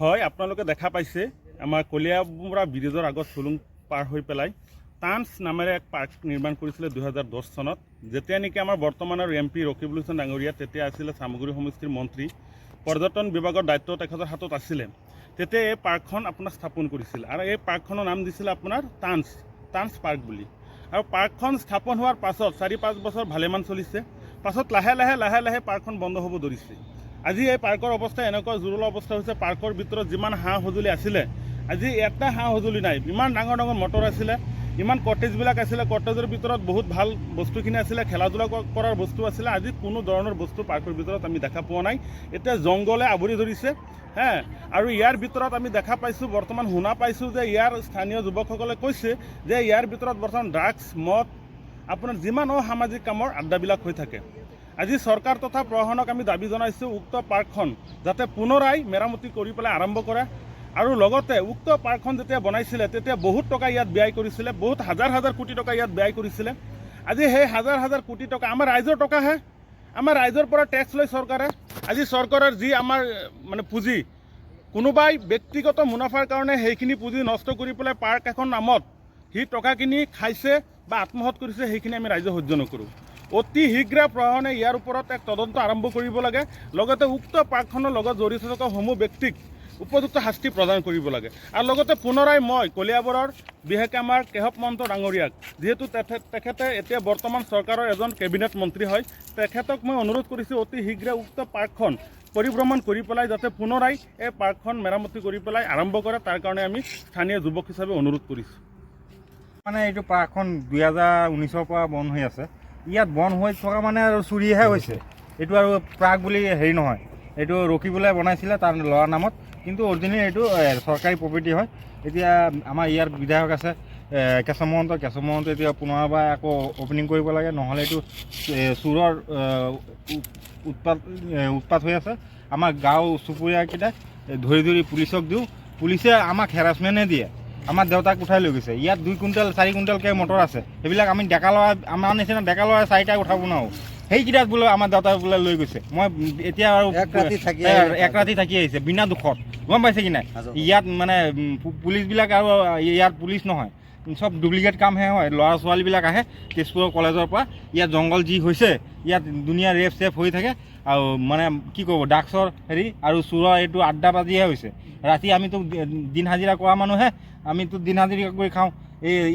হয়, আপোনালোকে দেখা পাইছে আমাৰ কলিয়াবৰা ব্ৰিজৰ আগত চুলুং পাৰ হৈ পেলাই টান্স নামেৰে এক পাৰ্ক নিৰ্মাণ কৰিছিলে 2010 চনত। যেতিয়া নেকি আমাৰ বৰ্তমানৰ MP ৰকিবুল হুছেইন ডাঙৰীয়া তেতিয়া আছিলে চামগুৰি সমষ্টিৰ মন্ত্ৰী, পৰ্যটন বিভাগৰ দায়িত্ব তেখেতৰ হাতত আছিলে। তেতিয়া এই পাৰ্কখন আপোনাৰ স্থাপন কৰিছিল আৰু এই পাৰ্কখনৰ নাম দিছিলে আপোনাৰ টান্স পাৰ্ক বুলি। আৰু পাৰ্কখন স্থাপন হোৱাৰ পাছত 4-5 বছৰ ভালেমান চলিছে। পাছত লাহে লাহে পাৰ্কখন বন্ধ হ'ব ধৰিছে। আজি এই পাৰ্কৰ অৱস্থা এনেকুৱা জুৰুলা অৱস্থা হৈছে, পাৰ্কৰ ভিতৰত যিমান সা সঁজুলি আছিলে আজি এটা সা সঁজুলি নাই। ইমান ডাঙৰ ডাঙৰ মটৰ আছিলে, ইমান কটেজবিলাক আছিলে, কটেজৰ ভিতৰত বহুত ভাল বস্তুখিনি আছিলে, খেলা ধূলা কৰাৰ বস্তু আছিলে। আজি কোনো ধৰণৰ বস্তু পাৰ্কৰ ভিতৰত আমি দেখা পোৱা নাই। এতিয়া জংঘলে আৱৰি ধৰিছে আৰু ইয়াৰ ভিতৰত আমি দেখা পাইছোঁ, বৰ্তমান শুনা পাইছোঁ যে ইয়াৰ স্থানীয় যুৱকসকলে কৈছে যে ইয়াৰ ভিতৰত বৰ্তমান ড্ৰাগছ, মদ, আপোনাৰ যিমান অসামাজিক কামৰ আড্ডাবিলাক হৈ থাকে। আজি চৰকাৰ তথা প্ৰশাসনক আমি দাবী জনাইছোঁ উক্ত পাৰ্কখন যাতে পুনৰাই মেৰামতি কৰি পেলাই আৰম্ভ কৰে। আৰু লগতে উক্ত পাৰ্কখন যেতিয়া বনাইছিলে তেতিয়া বহুত টকা ইয়াত ব্যয় কৰিছিলে, বহুত হাজাৰ কোটি টকা ইয়াত ব্যয় কৰিছিলে। আজি সেই হাজাৰ কোটি টকা আমাৰ ৰাইজৰ টকাহে, আমাৰ ৰাইজৰ পৰা টেক্স লয় চৰকাৰে। আজি চৰকাৰৰ যি আমাৰ মানে পুঁজি, কোনোবাই ব্যক্তিগত মুনাফাৰ কাৰণে সেইখিনি পুঁজি নষ্ট কৰি পেলাই পাৰ্ক এখন নামত সি টকাখিনি খাইছে বা আত্মসাৎ কৰিছে, সেইখিনি আমি ৰাইজে সহ্য নকৰোঁ। অতি শীঘ্ৰে প্ৰশাসনে ইয়াৰ ওপৰত এক তদন্ত আৰম্ভ কৰিব লাগে। লগতে উক্ত পাৰ্কখনৰ লগত জড়িত থকা সমূহ ব্যক্তিক উপযুক্ত শাস্তি প্ৰদান কৰিব লাগে। আৰু লগতে পুনৰাই মই কলিয়াবৰৰ বিশেষকৈ আমাৰ কেশৱ মহন্ত ডাঙৰীয়াক, যিহেতু তেখেতে এতিয়া বৰ্তমান চৰকাৰৰ এজন কেবিনেট মন্ত্ৰী হয়, তেখেতক মই অনুৰোধ কৰিছোঁ অতি শীঘ্ৰে উক্ত পাৰ্কখন পৰিভ্ৰমণ কৰি পেলাই যাতে পুনৰাই এই পাৰ্কখন মেৰামতি কৰি পেলাই আৰম্ভ কৰে, তাৰ কাৰণে আমি স্থানীয় যুৱক হিচাপে অনুৰোধ কৰিছোঁ। মানে এইটো পাৰ্কখন 2019ৰ পৰা বন্ধ হৈ আছে। ইয়াত বন্ধ হৈ থকা মানে আৰু চুৰিহে হৈছে। এইটো আৰু পাৰ্ক বুলি হেৰি নহয়, এইটো ৰখিবলৈ বনাইছিলে তাৰ ল'ৰাৰ নামত, কিন্তু অৰিজিনেলি এইটো চৰকাৰী প্ৰপাৰ্টি হয়। এতিয়া আমাৰ ইয়াৰ বিধায়ক আছে কেশৱ মহন্ত এতিয়া পুনৰবাৰ আকৌ অ'পেনিং কৰিব লাগে, নহ'লে এইটো চোৰৰ উৎপাত হৈ আছে। আমাৰ গাঁও চুবুৰীয়াকেইটা ধৰি পুলিচক দিওঁ, পুলিচে আমাক হেৰাছমেণ্টহে দিয়ে। আমাৰ দেউতাক উঠাই লৈ গৈছে। ইয়াত 2 কুইণ্টেল 4 কুইণ্টেলকৈ মটৰ আছে, সেইবিলাক আমি ডেকা ল'ৰা, আমাৰ নিচিনা ডেকা ল'ৰাই 4টা উঠাব নোৱাৰোঁ। সেইকেইটাত বোলে আমাৰ দেউতাই বোলে লৈ গৈছে। মই এতিয়া আৰু এক ৰাতি থাকি আহিছে বিনা দুখত, গম পাইছে কি নাই। ইয়াত মানে পুলিচবিলাক আৰু ইয়াত পুলিচ নহয়, চব ডুপ্লিকেট কামহে হয়। ল'ৰা ছোৱালীবিলাক আহে তেজপুৰৰ কলেজৰ পৰা, ইয়াত জংঘল যি হৈছে, ইয়াত দুনিয়া ৰেপ চেপ হৈ থাকে। আৰু মানে কি ক'ব, ড্ৰাগছৰ হেৰি আৰু চোৰৰ এইটো আড্ডাবাজিহে হৈছে। ৰাতি আমিতো দিন হাজিৰা কৰা মানুহে, আমিতো দিন হাজিৰা কৰি খাওঁ,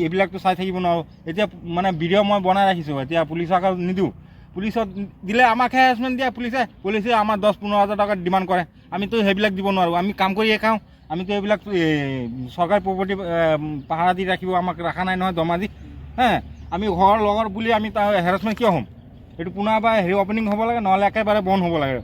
এইবিলাকতো চাই থাকিব নোৱাৰোঁ। এতিয়া মানে ভিডিঅ' মই বনাই ৰাখিছোঁ, এতিয়া পুলিচক নিদিওঁ। পুলিচত দিলে আমাকহে হেৰাছমেণ্ট দিয়ে পুলিচে আমাৰ 10-15 হাজাৰ টকা ডিমাণ্ড কৰে। আমিতো সেইবিলাক দিব নোৱাৰোঁ, আমি কাম কৰিয়ে খাওঁ। আমিতো এইবিলাক চৰকাৰী প্ৰপাৰ্টি পাহাৰা দি ৰাখিব আমাক ৰখা নাই নহয়, দমা দি। আমি ঘৰৰ লগৰ বুলি আমি তাৰ হেৰাছমেণ্ট কিয় হ'ম? এইটো পুনৰবাৰ অ'পেনিং হ'ব লাগে, নহ'লে একেবাৰে বন্ধ হ'ব লাগে।